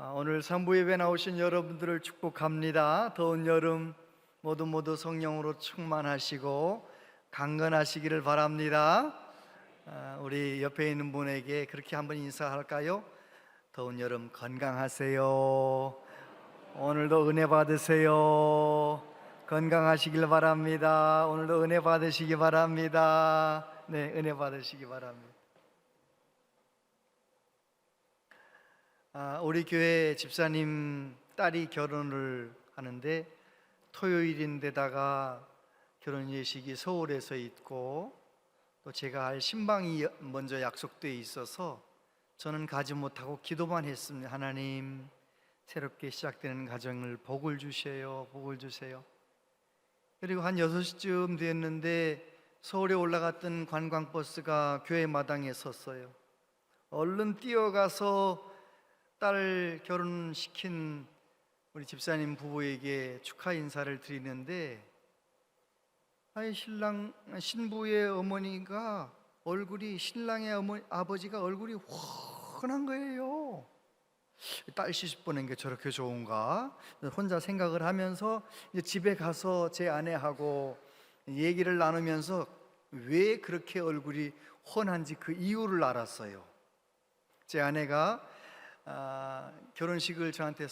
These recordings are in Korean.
오늘 산부 예배 나오신 여러분들을 축복합니다. 더운 여름 모두 성령으로 충만하시고 강건하시기를 바랍니다. 우리 옆에 있는 분에게 그렇게 한번 인사할까요? 더운 여름 건강하세요. 오늘도 은혜 받으세요. 건강하시길 바랍니다. 오늘도 은혜 받으시기 바랍니다. 네, 은혜 받으시기 바랍니다. 우리 교회 집사님 딸이 결혼을 하는데 토요일인데다가 결혼 예식이 서울에서 있고 또 제가 할 신방이 먼저 약속되어 있어서 저는 가지 못하고 기도만 했습니다. 하나님, 새롭게 시작되는 가정을 복을 주세요. 복을 주세요. 그리고 한 6시쯤 됐는데 서울에 올라갔던 관광버스가 교회 마당에 섰어요. 얼른 뛰어가서 딸 결혼시킨 우리 집사님 부부에게 축하 인사를 드리는데 신부의 어머니가 얼굴이, 신랑의 아버지가 얼굴이 훤한 거예요. 딸 시집 보낸 게 저렇게 좋은가? 혼자 생각을 하면서 이제 집에 가서 제 아내하고 얘기를 나누면서 왜 그렇게 얼굴이 훤한지 그 이유를 알았어요. 제 아내가 결혼식을 저한테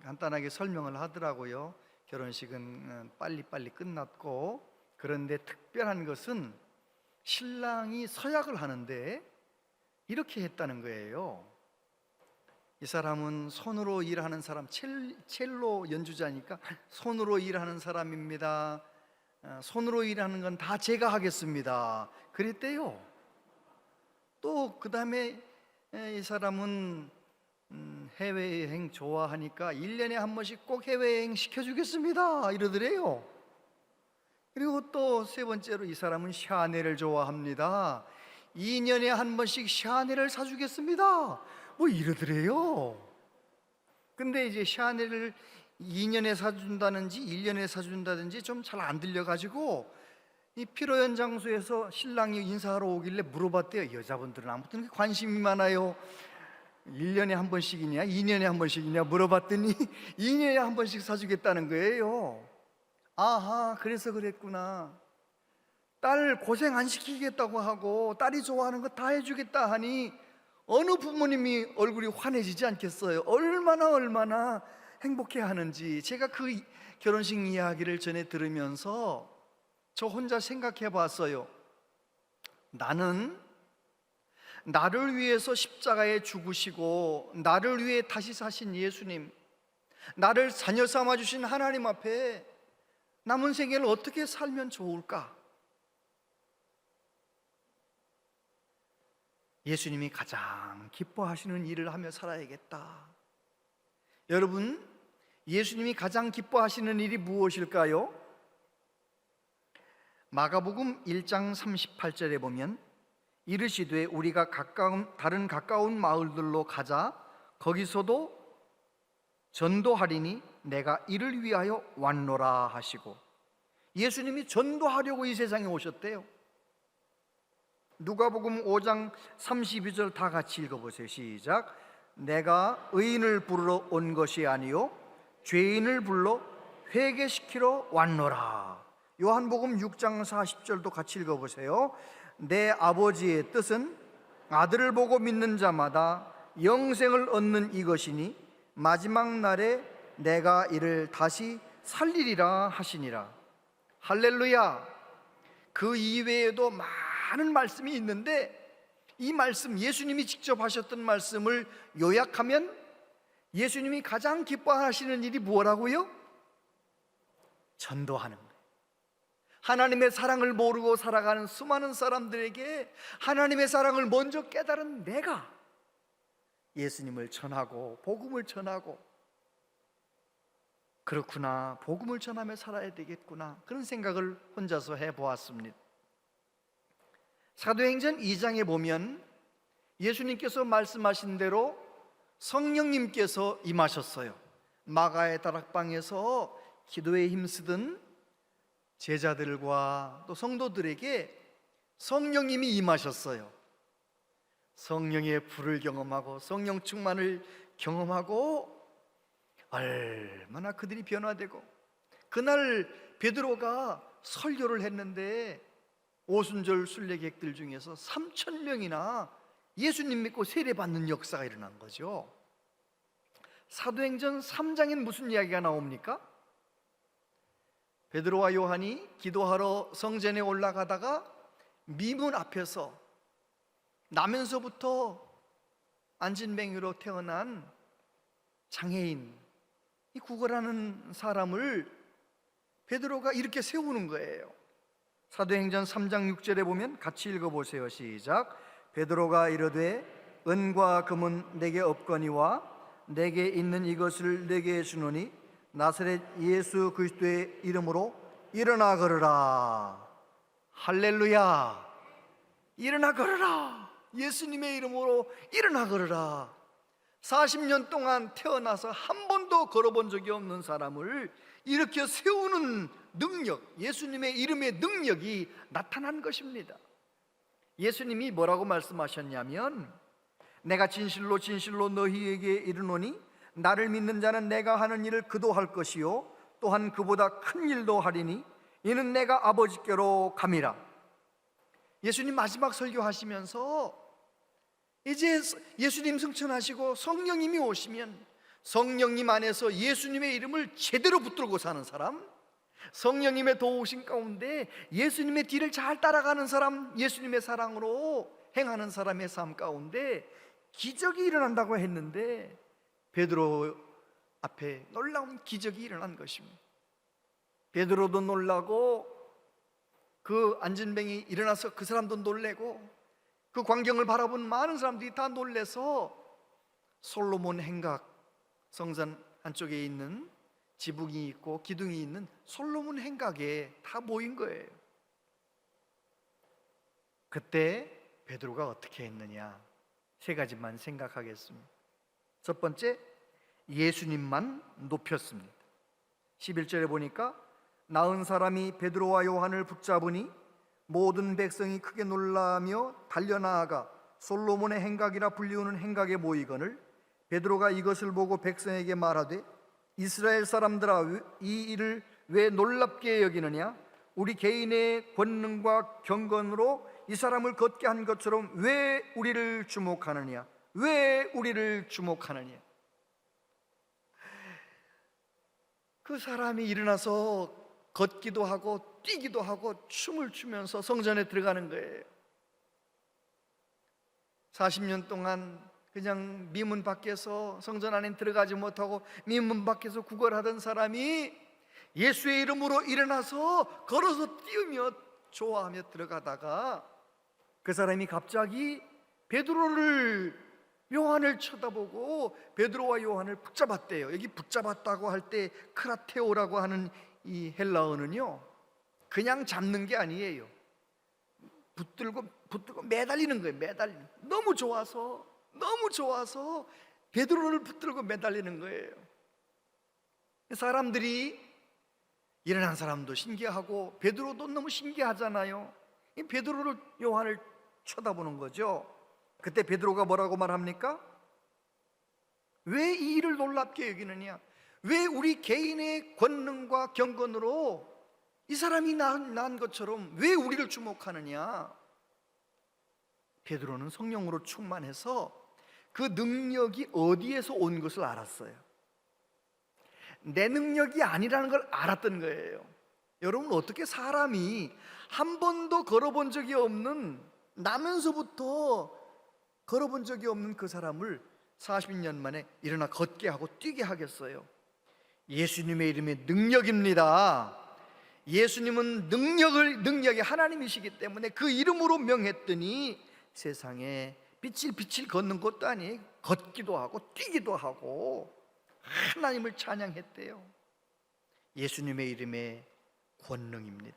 간단하게 설명을 하더라고요. 결혼식은 빨리빨리 끝났고, 그런데 특별한 것은 신랑이 서약을 하는데 이렇게 했다는 거예요. 이 사람은 손으로 일하는 사람, 첼로 연주자니까 손으로 일하는 사람입니다. 손으로 일하는 건 다 제가 하겠습니다. 그랬대요. 또 그 다음에 이 사람은 해외여행 좋아하니까 1년에 한 번씩 꼭 해외여행 시켜주겠습니다 이러더래요. 그리고 또 세 번째로 이 사람은 샤넬을 좋아합니다. 2년에 한 번씩 샤넬을 사주겠습니다 뭐 이러더래요. 근데 이제 샤넬을 2년에 사준다든지 1년에 사준다든지 좀 잘 안 들려가지고 이 피로연 장소에서 신랑이 인사하러 오길래 물어봤대요. 여자분들은 아무튼 관심이 많아요. 1년에 한 번씩이냐 2년에 한 번씩이냐 물어봤더니 2년에 한 번씩 사주겠다는 거예요. 아하, 그래서 그랬구나. 딸 고생 안 시키겠다고 하고 딸이 좋아하는 거 다 해주겠다 하니 어느 부모님이 얼굴이 환해지지 않겠어요? 얼마나 행복해 하는지. 제가 그 결혼식 이야기를 전에 들으면서 저 혼자 생각해 봤어요. 나는 나를 위해서 십자가에 죽으시고 나를 위해 다시 사신 예수님, 나를 자녀 삼아 주신 하나님 앞에 남은 생애를 어떻게 살면 좋을까? 예수님이 가장 기뻐하시는 일을 하며 살아야겠다. 여러분, 예수님이 가장 기뻐하시는 일이 무엇일까요? 마가복음 1장 38절에 보면 이르시되 우리가 다른 가까운 마을들로 가자. 거기서도 전도하리니 내가 이를 위하여 왔노라 하시고, 예수님이 전도하려고 이 세상에 오셨대요. 누가복음 5장 32절 다 같이 읽어보세요. 시작. 내가 의인을 부르러 온 것이 아니요 죄인을 불러 회개시키러 왔노라. 요한복음 6장 40절도 같이 읽어보세요. 내 아버지의 뜻은 아들을 보고 믿는 자마다 영생을 얻는 이것이니 마지막 날에 내가 이를 다시 살리리라 하시니라. 할렐루야. 그 이외에도 많은 말씀이 있는데 이 말씀, 예수님이 직접 하셨던 말씀을 요약하면 예수님이 가장 기뻐하시는 일이 뭐라고요? 전도하는 거예요. 하나님의 사랑을 모르고 살아가는 수많은 사람들에게 하나님의 사랑을 먼저 깨달은 내가 예수님을 전하고 복음을 전하고, 그렇구나, 복음을 전하며 살아야 되겠구나, 그런 생각을 혼자서 해보았습니다. 사도행전 2장에 보면 예수님께서 말씀하신 대로 성령님께서 임하셨어요. 마가의 다락방에서 기도에 힘쓰던 제자들과 또 성도들에게 성령님이 임하셨어요. 성령의 불을 경험하고 성령 충만을 경험하고 얼마나 그들이 변화되고, 그날 베드로가 설교를 했는데 오순절 순례객들 중에서 3,000명이나 예수님 믿고 세례받는 역사가 일어난 거죠. 사도행전 3장엔 무슨 이야기가 나옵니까? 베드로와 요한이 기도하러 성전에 올라가다가 미문 앞에서 나면서부터 안진뱅이로 태어난 장애인, 이 구걸하는 사람을 베드로가 이렇게 세우는 거예요. 사도행전 3장 6절에 보면 같이 읽어보세요. 시작. 베드로가 이르되 은과 금은 내게 없거니와 내게 있는 이것을 내게 주노니 나사렛 예수 그리스도의 이름으로 일어나 걸으라. 할렐루야. 일어나 걸으라. 예수님의 이름으로 일어나 걸으라. 40년 동안 태어나서 한 번도 걸어본 적이 없는 사람을 이렇게 세우는 능력, 예수님의 이름의 능력이 나타난 것입니다. 예수님이 뭐라고 말씀하셨냐면, 내가 진실로 진실로 너희에게 이르노니 나를 믿는 자는 내가 하는 일을 그도 할 것이요 또한 그보다 큰 일도 하리니 이는 내가 아버지께로 감이라. 예수님 마지막 설교하시면서 이제 예수님 승천하시고 성령님이 오시면 성령님 안에서 예수님의 이름을 제대로 붙들고 사는 사람, 성령님의 도우신 가운데 예수님의 뒤를 잘 따라가는 사람, 예수님의 사랑으로 행하는 사람의 삶 가운데 기적이 일어난다고 했는데, 베드로 앞에 놀라운 기적이 일어난 것입니다. 베드로도 놀라고 그 안진뱅이 일어나서 그 사람도 놀래고 그 광경을 바라본 많은 사람들이 다 놀래서 솔로몬 행각, 성전 한쪽에 있는 지붕이 있고 기둥이 있는 솔로몬 행각에 다 모인 거예요. 그때 베드로가 어떻게 했느냐, 세 가지만 생각하겠습니다. 첫 번째, 예수님만 높였습니다. 11절에 보니까 나은 사람이 베드로와 요한을 붙잡으니 모든 백성이 크게 놀라며 달려나아가 솔로몬의 행각이라 불리우는 행각에 모이거늘 베드로가 이것을 보고 백성에게 말하되 이스라엘 사람들아, 이 일을 왜 놀랍게 여기느냐? 우리 개인의 권능과 경건으로 이 사람을 걷게 한 것처럼 왜 우리를 주목하느냐? 왜 우리를 주목하느냐? 그 사람이 일어나서 걷기도 하고 뛰기도 하고 춤을 추면서 성전에 들어가는 거예요. 40년 동안 그냥 미문 밖에서 성전 안에 들어가지 못하고 미문 밖에서 구걸하던 사람이 예수의 이름으로 일어나서 걸어서 뛰으며 좋아하며 들어가다가 그 사람이 갑자기 베드로를, 요한을 쳐다보고 베드로와 요한을 붙잡았대요. 여기 붙잡았다고 할 때 크라테오라고 하는 이 헬라어는요, 그냥 잡는 게 아니에요. 붙들고 매달리는 거예요. 매달리는. 너무 좋아서 베드로를 붙들고 매달리는 거예요. 사람들이, 일어난 사람도 신기하고 베드로도 너무 신기하잖아요. 이 베드로를, 요한을 쳐다보는 거죠. 그때 베드로가 뭐라고 말합니까? 왜 이 일을 놀랍게 여기느냐? 왜 우리 개인의 권능과 경건으로 이 사람이 난 것처럼 왜 우리를 주목하느냐? 베드로는 성령으로 충만해서 그 능력이 어디에서 온 것을 알았어요. 내 능력이 아니라는 걸 알았던 거예요. 여러분, 어떻게 사람이 한 번도 걸어본 적이 없는, 나면서부터 걸어본 적이 없는 그 사람을 40년 만에 일어나 걷게 하고 뛰게 하겠어요? 예수님의 이름의 능력입니다. 예수님은 능력이 하나님이시기 때문에 그 이름으로 명했더니 세상에 빛을 걷는 것도 아니에요. 걷기도 하고 뛰기도 하고 하나님을 찬양했대요. 예수님의 이름의 권능입니다.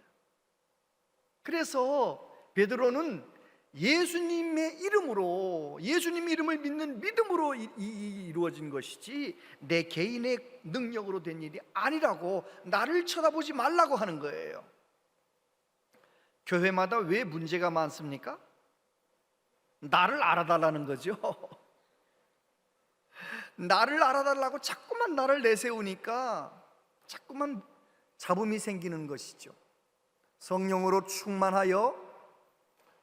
그래서 베드로는 예수님의 이름으로, 예수님 이름을 믿는 믿음으로 이루어진 것이지 내 개인의 능력으로 된 일이 아니라고, 나를 쳐다보지 말라고 하는 거예요. 교회마다 왜 문제가 많습니까? 나를 알아달라는 거죠. 나를 알아달라고 자꾸만 나를 내세우니까 자꾸만 잡음이 생기는 것이죠. 성령으로 충만하여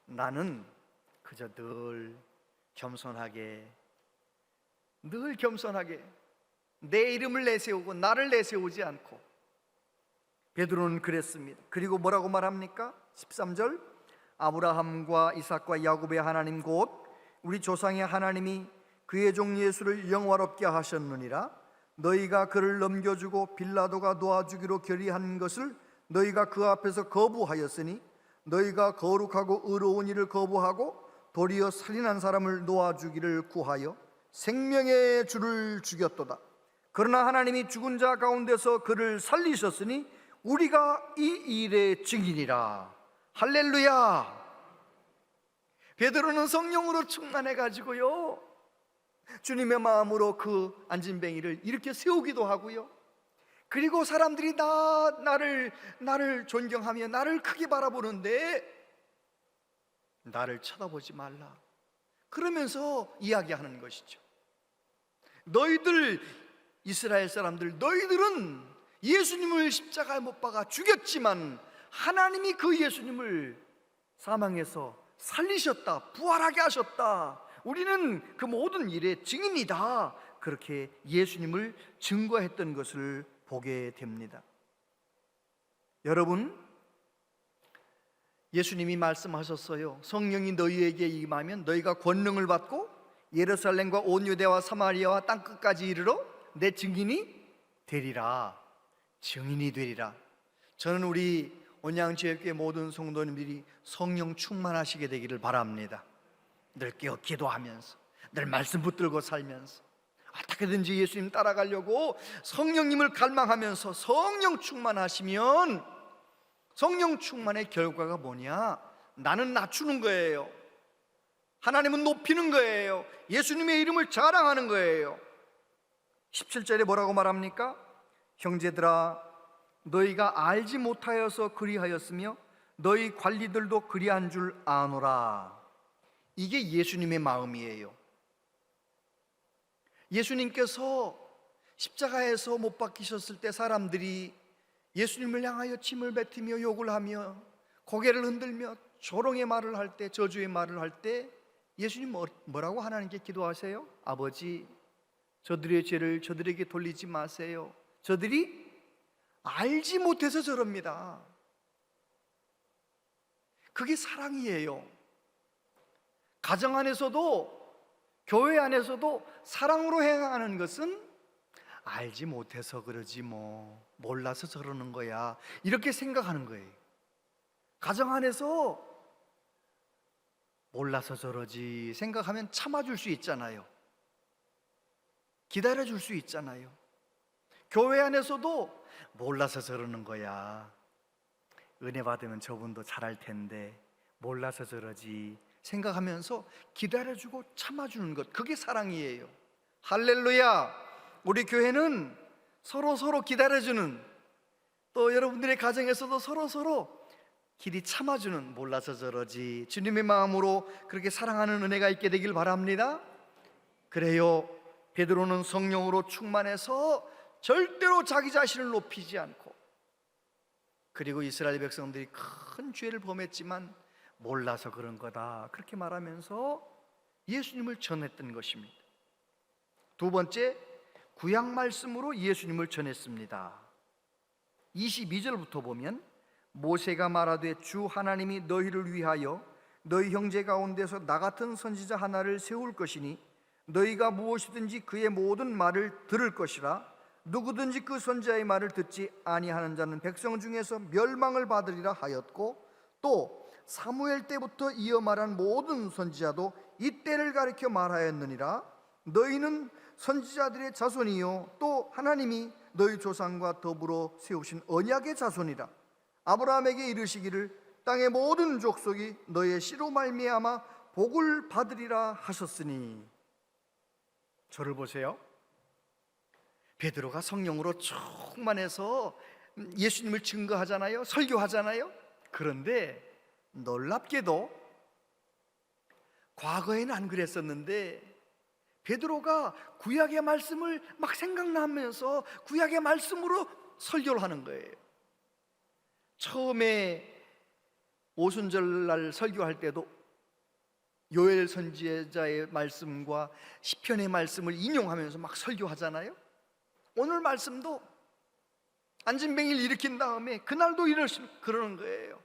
나는 그저 늘 겸손하게 내 이름을 내세우고 나를 내세우지 않고. 베드로는 그랬습니다. 그리고 뭐라고 말합니까? 13절, 아브라함과 이삭과 야곱의 하나님 곧 우리 조상의 하나님이 그의 종 예수를 영화롭게 하셨느니라. 너희가 그를 넘겨주고 빌라도가 놓아주기로 결의한 것을 너희가 그 앞에서 거부하였으니 너희가 거룩하고 의로운 일을 거부하고 도리어 살인한 사람을 놓아주기를 구하여 생명의 주를 죽였도다. 그러나 하나님이 죽은 자 가운데서 그를 살리셨으니 우리가 이 일의 증인이라. 할렐루야. 베드로는 성령으로 충만해 가지고요, 주님의 마음으로 그 안진뱅이를 이렇게 세우기도 하고요, 그리고 사람들이 나를 존경하며 나를 크게 바라보는데 나를 쳐다보지 말라 그러면서 이야기하는 것이죠. 너희들 이스라엘 사람들, 너희들은 예수님을 십자가에 못 박아 죽였지만 하나님이 그 예수님을 사망에서 살리셨다, 부활하게 하셨다. 우리는 그 모든 일의 증인이다. 그렇게 예수님을 증거했던 것을 보게 됩니다. 여러분, 예수님이 말씀하셨어요. 성령이 너희에게 임하면 너희가 권능을 받고 예루살렘과 온 유대와 사마리아와 땅끝까지 이르러 내 증인이 되리라. 증인이 되리라. 저는 우리 온양지역교회 모든 성도님들이 성령 충만하시게 되기를 바랍니다. 늘 깨어 기도하면서, 늘 말씀 붙들고 살면서, 어떻게든지 예수님 따라가려고 성령님을 갈망하면서 성령 충만하시면, 성령 충만의 결과가 뭐냐? 나는 낮추는 거예요. 하나님은 높이는 거예요. 예수님의 이름을 자랑하는 거예요. 17절에 뭐라고 말합니까? 형제들아, 너희가 알지 못하여서 그리하였으며 너희 관리들도 그리한 줄 아노라. 이게 예수님의 마음이에요. 예수님께서 십자가에서 못 박히셨을 때 사람들이 예수님을 향하여 침을 뱉으며 욕을 하며 고개를 흔들며 조롱의 말을 할 때, 저주의 말을 할 때 예수님 뭐라고 하나님께 기도하세요? 아버지, 저들의 죄를 저들에게 돌리지 마세요. 저들이 알지 못해서 저럽니다. 그게 사랑이에요. 가정 안에서도, 교회 안에서도 사랑으로 행하는 것은 알지 못해서 그러지 뭐, 몰라서 저러는 거야, 이렇게 생각하는 거예요. 가정 안에서 몰라서 저러지 생각하면 참아줄 수 있잖아요. 기다려줄 수 있잖아요. 교회 안에서도 몰라서 저러는 거야, 은혜 받으면 저분도 잘할 텐데 몰라서 저러지 생각하면서 기다려주고 참아주는 것, 그게 사랑이에요. 할렐루야. 우리 교회는 서로 기다려주는, 또 여러분들의 가정에서도 서로 길이 참아주는, 몰라서 저러지 주님의 마음으로 그렇게 사랑하는 은혜가 있게 되길 바랍니다. 그래요, 베드로는 성령으로 충만해서 절대로 자기 자신을 높이지 않고, 그리고 이스라엘 백성들이 큰 죄를 범했지만 몰라서 그런 거다 그렇게 말하면서 예수님을 전했던 것입니다. 두 번째, 구약 말씀으로 예수님을 전했습니다. 22절부터 보면 모세가 말하되 주 하나님이 너희를 위하여 너희 형제 가운데서 나 같은 선지자 하나를 세울 것이니 너희가 무엇이든지 그의 모든 말을 들을 것이라. 누구든지 그 선지자의 말을 듣지 아니하는 자는 백성 중에서 멸망을 받으리라 하였고, 또 사무엘 때부터 이어 말한 모든 선지자도 이때를 가리켜 말하였느니라. 너희는 선지자들의 자손이요 또 하나님이 너희 조상과 더불어 세우신 언약의 자손이라. 아브라함에게 이르시기를 땅의 모든 족속이 너의 씨로 말미암아 복을 받으리라 하셨으니. 저를 보세요. 베드로가 성령으로 충만해서 예수님을 증거하잖아요, 설교하잖아요. 그런데 놀랍게도 과거에는 안 그랬었는데 베드로가 구약의 말씀을 막 생각나면서 구약의 말씀으로 설교를 하는 거예요. 처음에 오순절날 설교할 때도 요엘 선지자의 말씀과 시편의 말씀을 인용하면서 막 설교하잖아요. 오늘 말씀도 안진뱅이를 일으킨 다음에 그날도 그러는 거예요.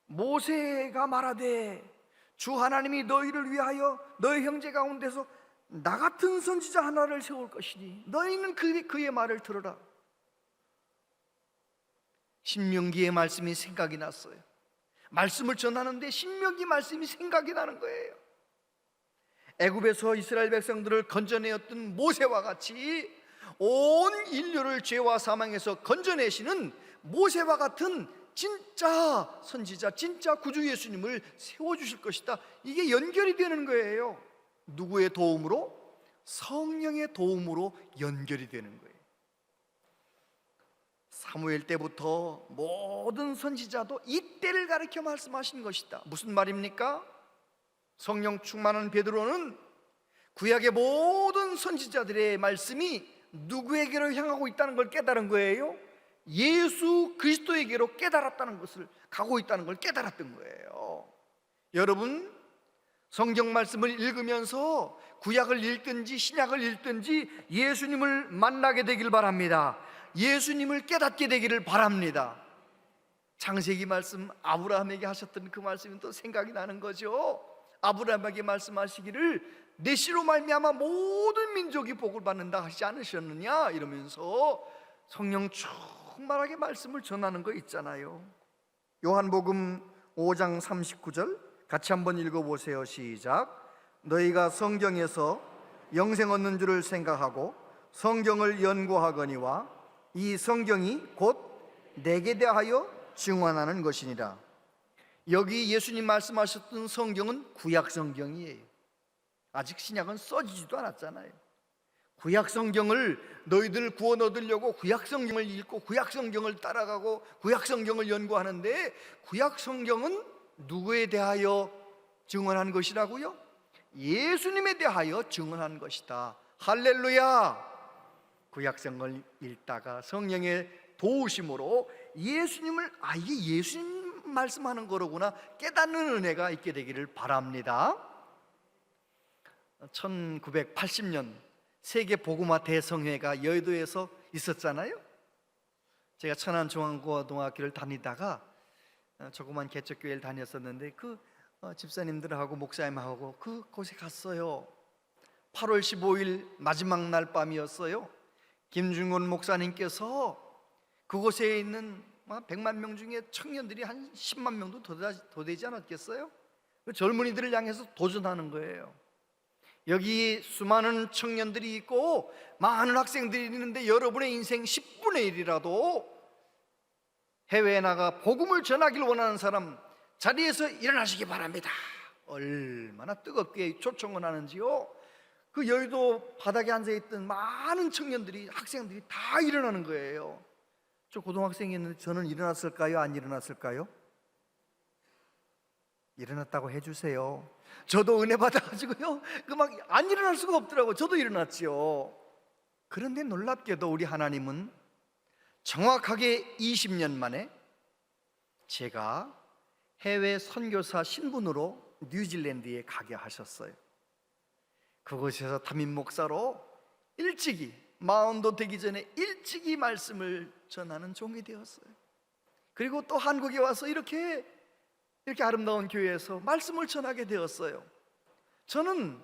모세가 말하되 주 하나님이 너희를 위하여 너희 형제 가운데서 나 같은 선지자 하나를 세울 것이니 너희는 그의 말을 들어라. 신명기의 말씀이 생각이 났어요. 말씀을 전하는데 신명기 말씀이 생각이 나는 거예요. 애굽에서 이스라엘 백성들을 건져내었던 모세와 같이 온 인류를 죄와 사망에서 건져내시는 모세와 같은 진짜 선지자, 진짜 구주 예수님을 세워주실 것이다. 이게 연결이 되는 거예요. 누구의 도움으로? 성령의 도움으로 연결이 되는 거예요. 사무엘 때부터 모든 선지자도 이때를 가리켜 말씀하신 것이다. 무슨 말입니까? 성령 충만한 베드로는 구약의 모든 선지자들의 말씀이 누구에게로 향하고 있다는 걸 깨달은 거예요. 예수 그리스도에게로 깨달았다는 것을, 가고 있다는 걸 깨달았던 거예요. 여러분, 성경 말씀을 읽으면서 구약을 읽든지 신약을 읽든지 예수님을 만나게 되길 바랍니다. 예수님을 깨닫게 되기를 바랍니다. 창세기 말씀, 아브라함에게 하셨던 그 말씀이 또 생각이 나는 거죠. 아브라함에게 말씀하시기를 내 씨로 말미암아 모든 민족이 복을 받는다 하시지 않으셨느냐, 이러면서 성령 충만하게 말씀을 전하는 거 있잖아요. 요한복음 5장 39절 같이 한번 읽어보세요. 시작. 너희가 성경에서 영생 얻는 줄을 생각하고 성경을 연구하거니와 이 성경이 곧 내게 대하여 증언하는 것이니라. 여기 예수님 말씀하셨던 성경은 구약 성경이에요. 아직 신약은 써지지도 않았잖아요. 구약 성경을 너희들 구원 얻으려고 구약 성경을 읽고 구약 성경을 따라가고 구약 성경을 연구하는데, 구약 성경은 누구에 대하여 증언한 것이라고요? 예수님에 대하여 증언한 것이다. 할렐루야. 구약 성경을 읽다가 성령의 도우심으로 예수님을, 이게 예수님 말씀하는 거로구나 깨닫는 은혜가 있게 되기를 바랍니다. 1980년 세계 복음화 대성회가 여의도에서 있었잖아요. 제가 천안중앙고등학교를 다니다가 조그만 개척교회를 다녔었는데 그 집사님들하고 목사님하고 그곳에 갔어요. 8월 15일 마지막 날 밤이었어요. 김중곤 목사님께서 그곳에 있는 100만 명 중에 청년들이 한 10만 명도 더 되지 않았겠어요? 그 젊은이들을 향해서 도전하는 거예요. 여기 수많은 청년들이 있고 많은 학생들이 있는데 여러분의 인생 10분의 1이라도 해외에 나가 복음을 전하길 원하는 사람 자리에서 일어나시기 바랍니다. 얼마나 뜨겁게 초청을 하는지요. 그 여의도 바닥에 앉아있던 많은 청년들이, 학생들이 다 일어나는 거예요. 저 고등학생이었는데 저는 일어났을까요? 안 일어났을까요? 일어났다고 해주세요. 저도 은혜 받아가지고요, 안 일어날 수가 없더라고요. 저도 일어났죠. 그런데 놀랍게도 우리 하나님은 정확하게 20년 만에 제가 해외 선교사 신분으로 뉴질랜드에 가게 하셨어요. 그곳에서 담임 목사로 일찍이, 마흔도 되기 전에 일찍이 말씀을 전하는 종이 되었어요. 그리고 또 한국에 와서 이렇게 아름다운 교회에서 말씀을 전하게 되었어요. 저는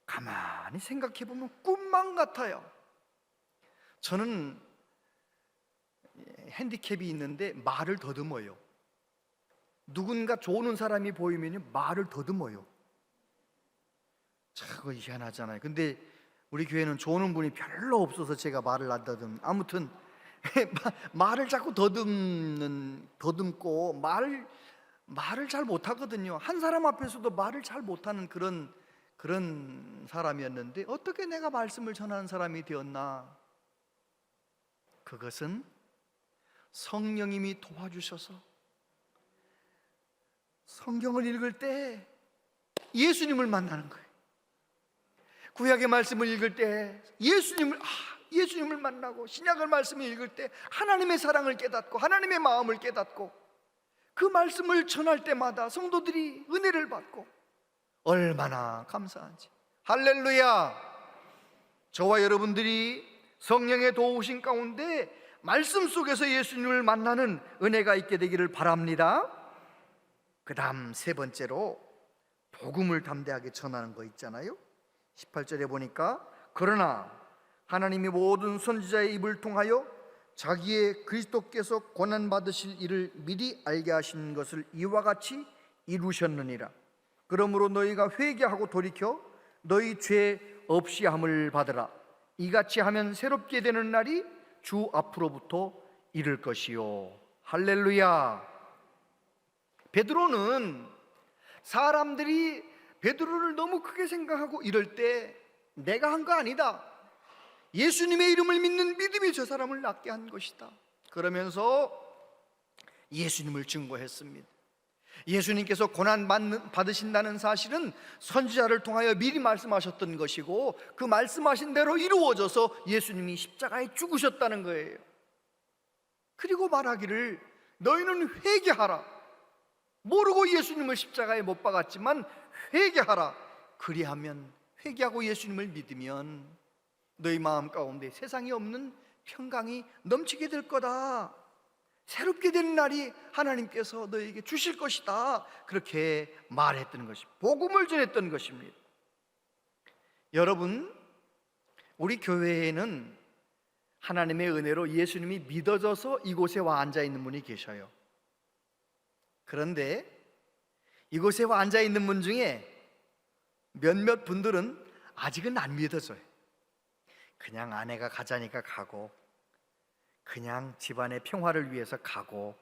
가만히 생각해 보면 꿈만 같아요. 저는 핸디캡이 있는데 말을 더듬어요. 누군가 조는 사람이 보이면 말을 더듬어요. 참 희한하잖아요. 근데 우리 교회는 조는 분이 별로 없어서 제가 말을 안 더듬. 아무튼 말을 자꾸 더듬고 말을 잘 못하거든요. 한 사람 앞에서도 말을 잘 못하는 그런 사람이었는데 어떻게 내가 말씀을 전하는 사람이 되었나? 그것은 성령님이 도와주셔서 성경을 읽을 때 예수님을 만나는 거예요. 구약의 말씀을 읽을 때 예수님을 만나고 신약의 말씀을 읽을 때 하나님의 사랑을 깨닫고 하나님의 마음을 깨닫고 그 말씀을 전할 때마다 성도들이 은혜를 받고 얼마나 감사한지. 할렐루야. 저와 여러분들이 성령의 도우심 가운데 말씀 속에서 예수님을 만나는 은혜가 있게 되기를 바랍니다. 그 다음 세 번째로 복음을 담대하게 전하는 거 있잖아요. 18절에 보니까 그러나 하나님이 모든 선지자의 입을 통하여 자기의 그리스도께서 고난받으실 일을 미리 알게 하신 것을 이와 같이 이루셨느니라. 그러므로 너희가 회개하고 돌이켜 너희 죄 없이 함을 받으라. 이같이 하면 새롭게 되는 날이 주 앞으로부터 이를 것이요. 할렐루야. 베드로는 사람들이 베드로를 너무 크게 생각하고 이럴 때 내가 한 거 아니다, 예수님의 이름을 믿는 믿음이 저 사람을 낫게 한 것이다, 그러면서 예수님을 증거했습니다. 예수님께서 고난 받으신다는 사실은 선지자를 통하여 미리 말씀하셨던 것이고 그 말씀하신 대로 이루어져서 예수님이 십자가에 죽으셨다는 거예요. 그리고 말하기를 너희는 회개하라. 모르고 예수님을 십자가에 못 박았지만 회개하라. 그리하면, 회개하고 예수님을 믿으면 너희 마음 가운데 세상에 없는 평강이 넘치게 될 거다. 새롭게 되는 날이 하나님께서 너에게 주실 것이다. 그렇게 말했던 것이 복음을 전했던 것입니다. 여러분, 우리 교회에는 하나님의 은혜로 예수님이 믿어져서 이곳에 와 앉아 있는 분이 계셔요. 그런데 이곳에 와 앉아 있는 분 중에 몇몇 분들은 아직은 안 믿어져요. 그냥 아내가 가자니까 가고, 그냥 집안의 평화를 위해서 가고,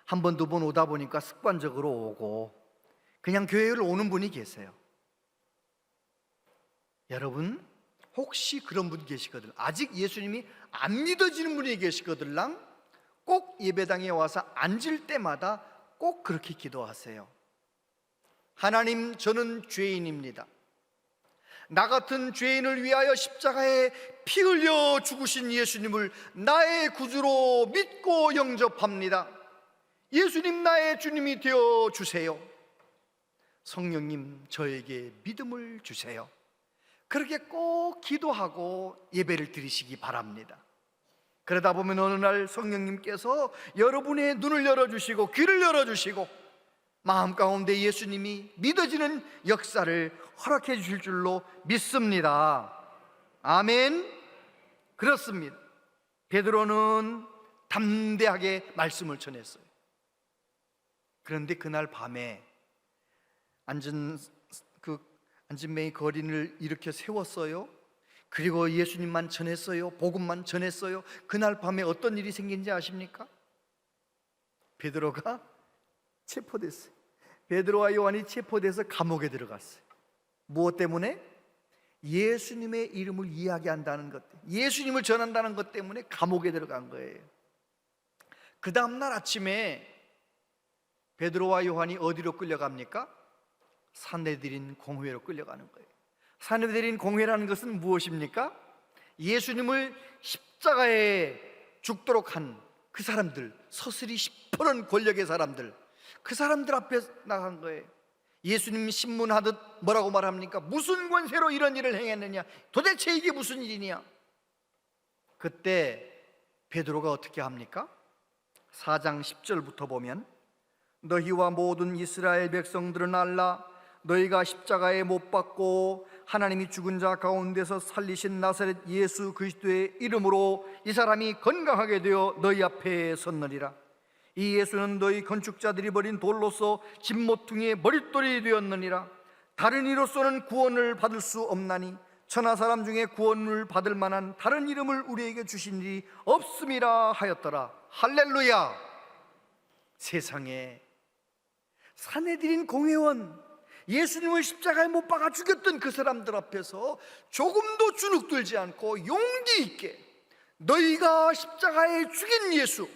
한 번, 두 번 오다 보니까 습관적으로 오고, 그냥 교회를 오는 분이 계세요. 여러분, 혹시 그런 분 계시거든, 아직 예수님이 안 믿어지는 분이 계시거들랑 꼭 예배당에 와서 앉을 때마다 꼭 그렇게 기도하세요. 하나님, 저는 죄인입니다. 나 같은 죄인을 위하여 십자가에 피 흘려 죽으신 예수님을 나의 구주로 믿고 영접합니다. 예수님, 나의 주님이 되어 주세요. 성령님, 저에게 믿음을 주세요. 그렇게 꼭 기도하고 예배를 드리시기 바랍니다. 그러다 보면 어느 날 성령님께서 여러분의 눈을 열어주시고 귀를 열어주시고 마음 가운데 예수님이 믿어지는 역사를 허락해 주실 줄로 믿습니다. 아멘. 그렇습니다. 베드로는 담대하게 말씀을 전했어요. 그런데 그날 밤에 앉은 매의 거린을 일으켜 세웠어요. 그리고 예수님만 전했어요. 복음만 전했어요. 그날 밤에 어떤 일이 생긴지 아십니까? 베드로가 체포됐어요. 베드로와 요한이 체포돼서 감옥에 들어갔어요. 무엇 때문에? 예수님의 이름을 이야기한다는 것, 예수님을 전한다는 것 때문에 감옥에 들어간 거예요. 그 다음날 아침에 베드로와 요한이 어디로 끌려갑니까? 산헤드린 공회로 끌려가는 거예요. 산헤드린 공회라는 것은 무엇입니까? 예수님을 십자가에 죽도록 한 그 사람들, 서슬이 시퍼런 권력의 사람들, 그 사람들 앞에 나간 거예요. 예수님 신문하듯 뭐라고 말합니까? 무슨 권세로 이런 일을 행했느냐? 도대체 이게 무슨 일이냐? 그때 베드로가 어떻게 합니까? 4장 10절부터 보면 너희와 모든 이스라엘 백성들은 알라. 너희가 십자가에 못 박고 하나님이 죽은 자 가운데서 살리신 나사렛 예수 그리스도의 이름으로 이 사람이 건강하게 되어 너희 앞에 섰느니라. 이 예수는 너희 건축자들이 버린 돌로서 집모퉁이의 머릿돌이 되었느니라. 다른 이로서는 구원을 받을 수 없나니 천하 사람 중에 구원을 받을 만한 다른 이름을 우리에게 주신 일이 없음이라 하였더라. 할렐루야. 세상에 산헤드린 공회원, 예수님을 십자가에 못 박아 죽였던 그 사람들 앞에서 조금도 주눅들지 않고 용기 있게 너희가 십자가에 죽인 예수,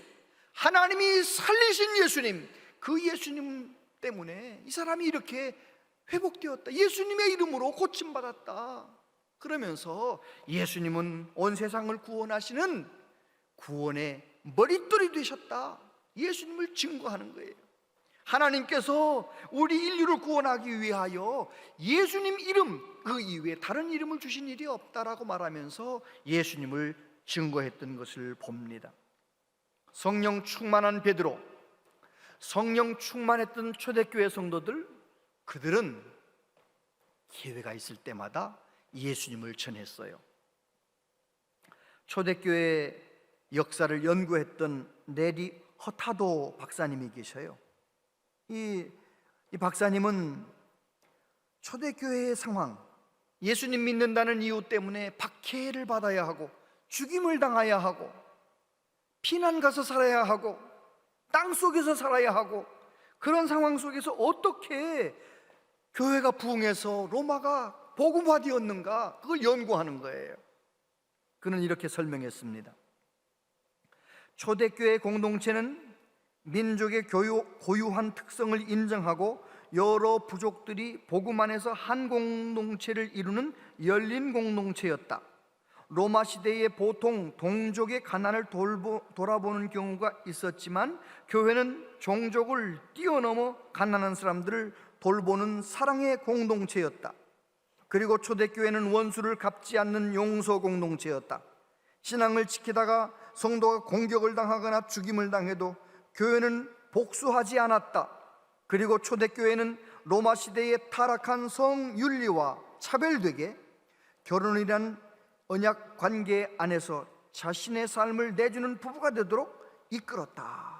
하나님이 살리신 예수님, 그 예수님 때문에 이 사람이 이렇게 회복되었다, 예수님의 이름으로 고침받았다, 그러면서 예수님은 온 세상을 구원하시는 구원의 머릿돌이 되셨다, 예수님을 증거하는 거예요. 하나님께서 우리 인류를 구원하기 위하여 예수님 이름 그 이외에 다른 이름을 주신 일이 없다라고 말하면서 예수님을 증거했던 것을 봅니다. 성령 충만한 베드로, 성령 충만했던 초대교회 성도들, 그들은 기회가 있을 때마다 예수님을 전했어요. 초대교회 역사를 연구했던 네리 허타도 박사님이 계셔요. 이 박사님은 초대교회의 상황, 예수님 믿는다는 이유 때문에 박해를 받아야 하고 죽임을 당해야 하고 피난 가서 살아야 하고 땅 속에서 살아야 하고 그런 상황 속에서 어떻게 교회가 부흥해서 로마가 복음화되었는가, 그걸 연구하는 거예요. 그는 이렇게 설명했습니다. 초대교회 공동체는 민족의 고유한 특성을 인정하고 여러 부족들이 복음 안에서 한 공동체를 이루는 열린 공동체였다. 로마 시대에 보통 동족의 가난을 돌아보는 경우가 있었지만 교회는 종족을 뛰어넘어 가난한 사람들을 돌보는 사랑의 공동체였다. 그리고 초대교회는 원수를 갚지 않는 용서 공동체였다. 신앙을 지키다가 성도가 공격을 당하거나 죽임을 당해도 교회는 복수하지 않았다. 그리고 초대교회는 로마 시대의 타락한 성윤리와 차별되게 결혼이란 언약 관계 안에서 자신의 삶을 내주는 부부가 되도록 이끌었다.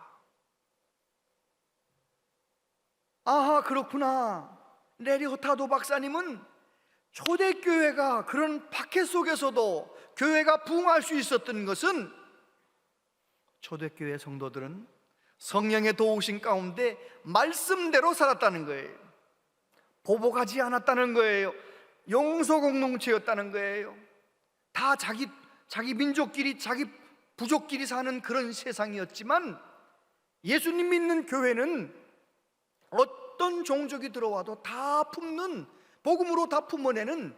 아하, 그렇구나. 레리 호타도 박사님은 초대교회가 그런 박해 속에서도 교회가 부흥할 수 있었던 것은 초대교회 성도들은 성령의 도우신 가운데 말씀대로 살았다는 거예요. 보복하지 않았다는 거예요. 용서 공동체였다는 거예요. 다 자기 민족끼리, 자기 부족끼리 사는 그런 세상이었지만 예수님 믿는 교회는 어떤 종족이 들어와도 다 품는, 복음으로 다 품어내는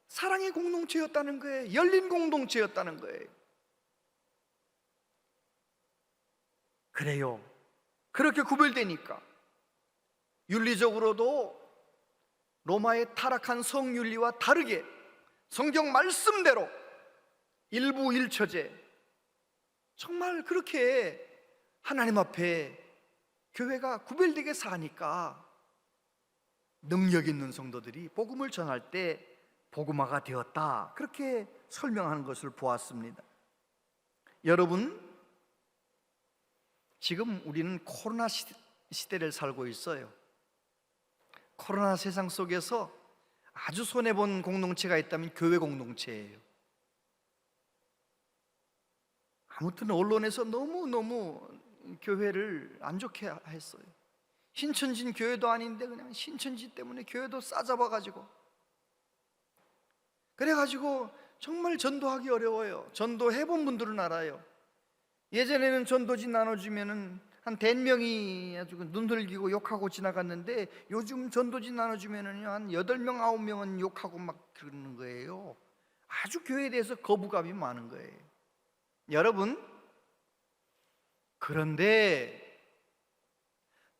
사랑의 공동체였다는 거예요. 열린 공동체였다는 거예요. 그래요. 그렇게 구별되니까 윤리적으로도 로마의 타락한 성윤리와 다르게 성경 말씀대로 일부일처제 정말 그렇게 하나님 앞에 교회가 구별되게 사니까 능력 있는 성도들이 복음을 전할 때 복음화가 되었다, 그렇게 설명하는 것을 보았습니다. 여러분, 지금 우리는 코로나 시대를 살고 있어요. 코로나 세상 속에서 아주 손해본 공동체가 있다면 교회 공동체예요. 아무튼 언론에서 너무너무 교회를 안 좋게 했어요. 신천진 교회도 아닌데 그냥 신천지 때문에 교회도 싸잡아가지고, 그래가지고 정말 전도하기 어려워요. 전도해본 분들은 알아요. 예전에는 전도지 나눠주면은 한 100명이 아주 눈 흘기고 욕하고 지나갔는데 요즘 전도지 나눠주면은 한 8명, 9명은 욕하고 막 그러는 거예요. 아주 교회에 대해서 거부감이 많은 거예요. 여러분, 그런데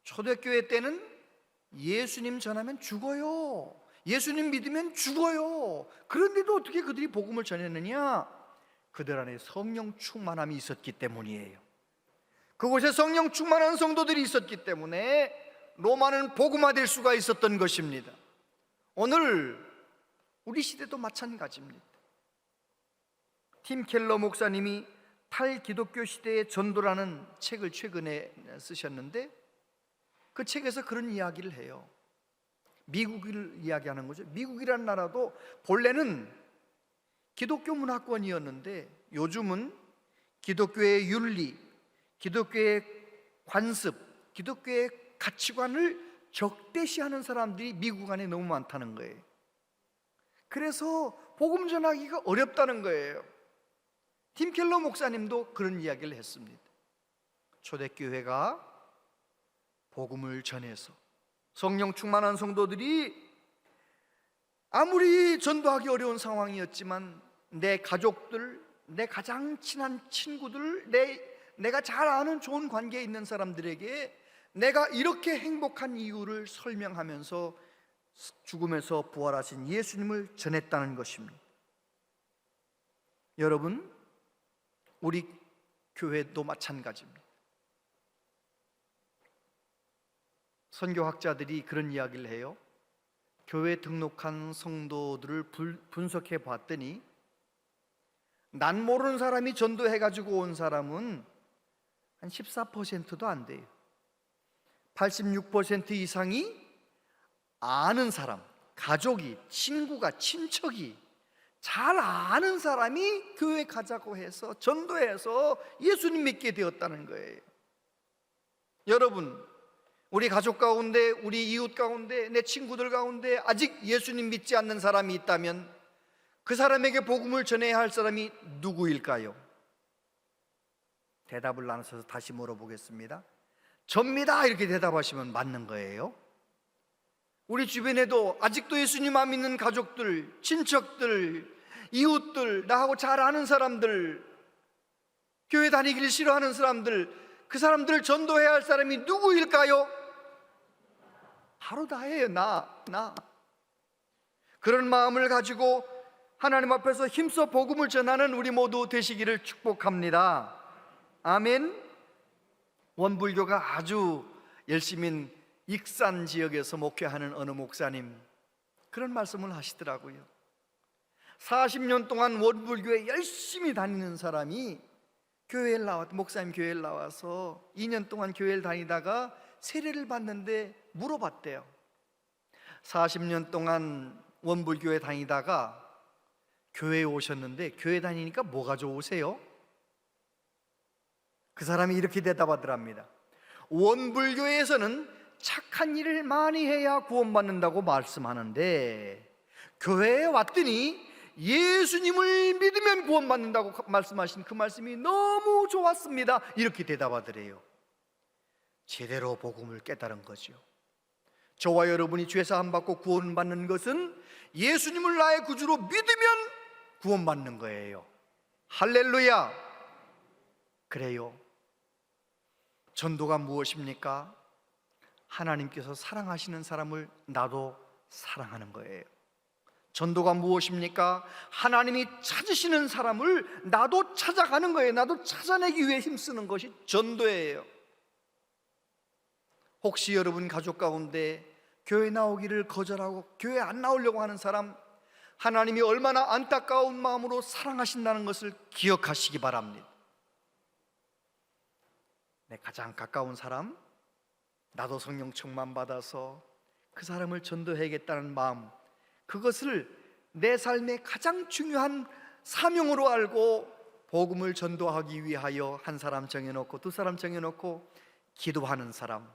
초대교회 때는 예수님 전하면 죽어요. 예수님 믿으면 죽어요. 그런데도 어떻게 그들이 복음을 전했느냐? 그들 안에 성령 충만함이 있었기 때문이에요. 그곳에 성령 충만한 성도들이 있었기 때문에 로마는 복음화될 수가 있었던 것입니다. 오늘 우리 시대도 마찬가지입니다. 팀 켈러 목사님이 탈기독교 시대의 전도라는 책을 최근에 쓰셨는데 그 책에서 그런 이야기를 해요. 미국을 이야기하는 거죠. 미국이라는 나라도 본래는 기독교 문화권이었는데 요즘은 기독교의 윤리, 기독교의 관습, 기독교의 가치관을 적대시하는 사람들이 미국 안에 너무 많다는 거예요. 그래서 복음 전하기가 어렵다는 거예요. 팀 켈러 목사님도 그런 이야기를 했습니다. 초대교회가 복음을 전해서 성령 충만한 성도들이 아무리 전도하기 어려운 상황이었지만 내 가족들, 내 가장 친한 친구들, 내가 잘 아는 좋은 관계에 있는 사람들에게 내가 이렇게 행복한 이유를 설명하면서 죽음에서 부활하신 예수님을 전했다는 것입니다. 여러분, 우리 교회도 마찬가지입니다. 선교학자들이 그런 이야기를 해요. 교회 등록한 성도들을 분석해 봤더니 난 모르는 사람이 전도해가지고 온 사람은 한 14%도 안 돼요. 86% 이상이 아는 사람, 가족이, 친구가, 친척이, 잘 아는 사람이 교회 가자고 해서 전도해서 예수님 믿게 되었다는 거예요. 여러분, 우리 가족 가운데, 우리 이웃 가운데, 내 친구들 가운데 아직 예수님 믿지 않는 사람이 있다면 그 사람에게 복음을 전해야 할 사람이 누구일까요? 대답을 나눠서 다시 물어보겠습니다. 접니다, 이렇게 대답하시면 맞는 거예요. 우리 주변에도 아직도 예수님 안 믿는 가족들, 친척들, 이웃들, 나하고 잘 아는 사람들, 교회 다니기를 싫어하는 사람들, 그 사람들을 전도해야 할 사람이 누구일까요? 바로 나예요. 나. 그런 마음을 가지고 하나님 앞에서 힘써 복음을 전하는 우리 모두 되시기를 축복합니다. 아멘. 원불교가 아주 열심히 익산 지역에서 목회하는 어느 목사님 그런 말씀을 하시더라고요. 40년 동안 원불교에 열심히 다니는 사람이 목사님 교회에 나와서 2년 동안 교회를 다니다가 세례를 받는데 물어봤대요. 40년 동안 원불교에 다니다가 교회에 오셨는데 교회 다니니까 뭐가 좋으세요? 그 사람이 이렇게 대답하더랍니다. 원불교에서는 착한 일을 많이 해야 구원받는다고 말씀하는데 교회에 왔더니 예수님을 믿으면 구원받는다고 말씀하신 그 말씀이 너무 좋았습니다. 이렇게 대답하더래요. 제대로 복음을 깨달은 거죠. 저와 여러분이 죄사함 받고 구원받는 것은 예수님을 나의 구주로 믿으면 구원받는 거예요. 할렐루야. 그래요. 전도가 무엇입니까? 하나님께서 사랑하시는 사람을 나도 사랑하는 거예요. 전도가 무엇입니까? 하나님이 찾으시는 사람을 나도 찾아가는 거예요. 나도 찾아내기 위해 힘쓰는 것이 전도예요. 혹시 여러분 가족 가운데 교회 나오기를 거절하고 교회 안 나오려고 하는 사람, 하나님이 얼마나 안타까운 마음으로 사랑하신다는 것을 기억하시기 바랍니다. 내 가장 가까운 사람, 나도 성령 충만 받아서 그 사람을 전도해야겠다는 마음, 그것을 내 삶의 가장 중요한 사명으로 알고 복음을 전도하기 위하여 한 사람 정해놓고 두 사람 정해놓고 기도하는 사람,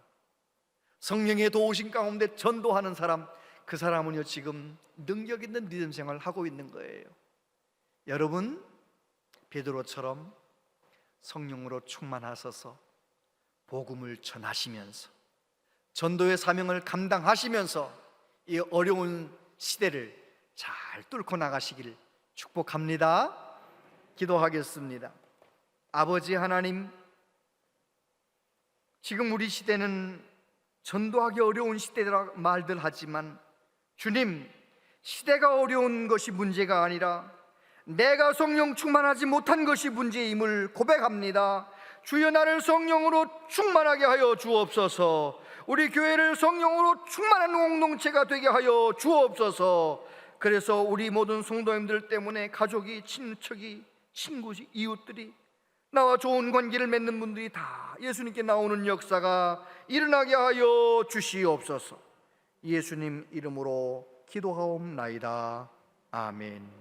성령의 도우심 가운데 전도하는 사람, 그 사람은요 지금 능력 있는 믿음 생활을 하고 있는 거예요. 여러분, 베드로처럼 성령으로 충만하셔서 복음을 전하시면서 전도의 사명을 감당하시면서 이 어려운 시대를 잘 뚫고 나가시기를 축복합니다. 기도하겠습니다. 아버지 하나님, 지금 우리 시대는 전도하기 어려운 시대라 말들 하지만 주님, 시대가 어려운 것이 문제가 아니라 내가 성령 충만하지 못한 것이 문제임을 고백합니다. 주여, 나를 성령으로 충만하게 하여 주옵소서. 우리 교회를 성령으로 충만한 공동체가 되게 하여 주옵소서. 그래서 우리 모든 성도님들 때문에 가족이, 친척이, 친구, 이웃들이, 나와 좋은 관계를 맺는 분들이 다 예수님께 나오는 역사가 일어나게 하여 주시옵소서. 예수님 이름으로 기도하옵나이다. 아멘.